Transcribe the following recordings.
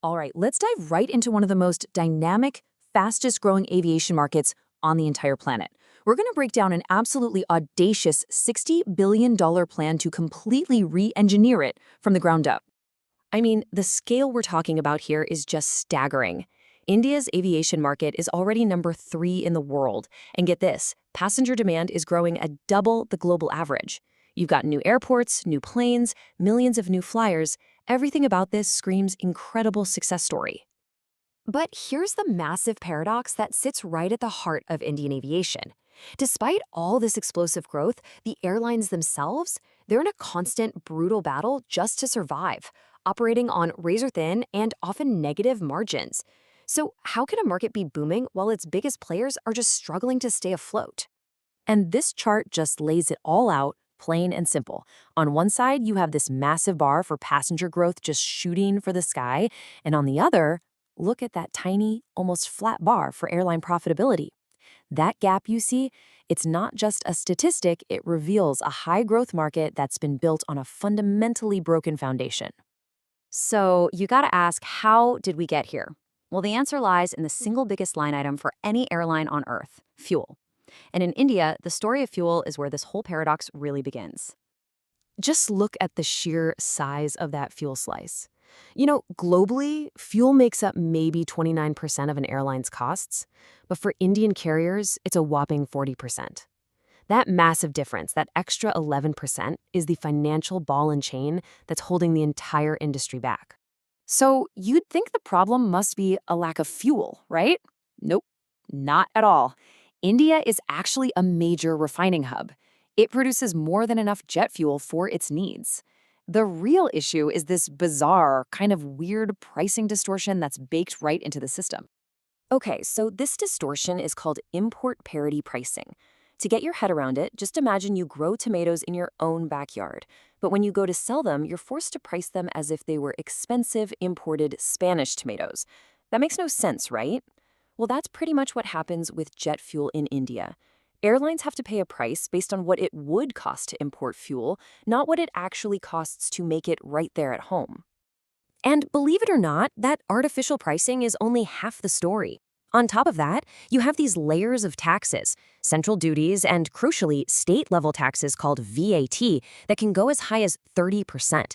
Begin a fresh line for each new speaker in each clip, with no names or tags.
All right, let's dive right into one of the most dynamic, fastest growing aviation markets on the entire planet. We're going to break down an absolutely audacious $60 billion plan to completely re engineer it from the ground up.
I mean, the scale we're talking about here is just staggering. India's aviation market is already number 3 in the world. And get this, passenger demand is growing at double the global average. You've got new airports, new planes, millions of new flyers. Everything about this screams incredible success story.
But here's the massive paradox that sits right at the heart of Indian aviation. Despite all this explosive growth, the airlines themselves, they're in a constant, brutal battle just to survive, operating on razor-thin and often negative margins. So how can a market be booming while its biggest players are just struggling to stay afloat?
And this chart just lays it all out, plain and simple. On one side, you have this massive bar for passenger growth just shooting for the sky, and on the other, look at that tiny, almost flat bar for airline profitability. That gap you see, it's not just a statistic, it reveals a high-growth market that's been built on a fundamentally broken foundation.
So you gotta ask, how did we get here? Well, the answer lies in the single biggest line item for any airline on Earth, fuel. And in India, the story of fuel is where this whole paradox really begins.
Just look at the sheer size of that fuel slice. Globally, fuel makes up maybe 29% of an airline's costs, but for Indian carriers, it's a whopping 40%. That massive difference, that extra 11%, is the financial ball and chain that's holding the entire industry back.
So you'd think the problem must be a lack of fuel, right? Nope, not at all. India is actually a major refining hub. It produces more than enough jet fuel for its needs. The real issue is this bizarre, kind of weird pricing distortion that's baked right into the system.
Okay, so this distortion is called import parity pricing. To get your head around it, just imagine you grow tomatoes in your own backyard. But when you go to sell them, you're forced to price them as if they were expensive, imported Spanish tomatoes. That makes no sense, right? Well, that's pretty much what happens with jet fuel in India. Airlines have to pay a price based on what it would cost to import fuel, not what it actually costs to make it right there at home. And believe it or not, that artificial pricing is only half the story. On top of that, you have these layers of taxes, central duties, and crucially, state-level taxes called VAT that can go as high as 30%.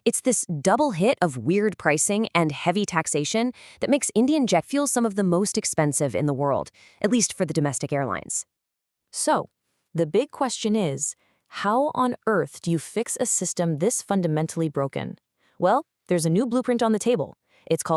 It's this double hit of weird pricing and heavy taxation that makes Indian jet fuel some of the most expensive in the world, at least for the domestic airlines. So, the big question is, how on earth do you fix a system this fundamentally broken? Well, there's a new blueprint on the table. It's called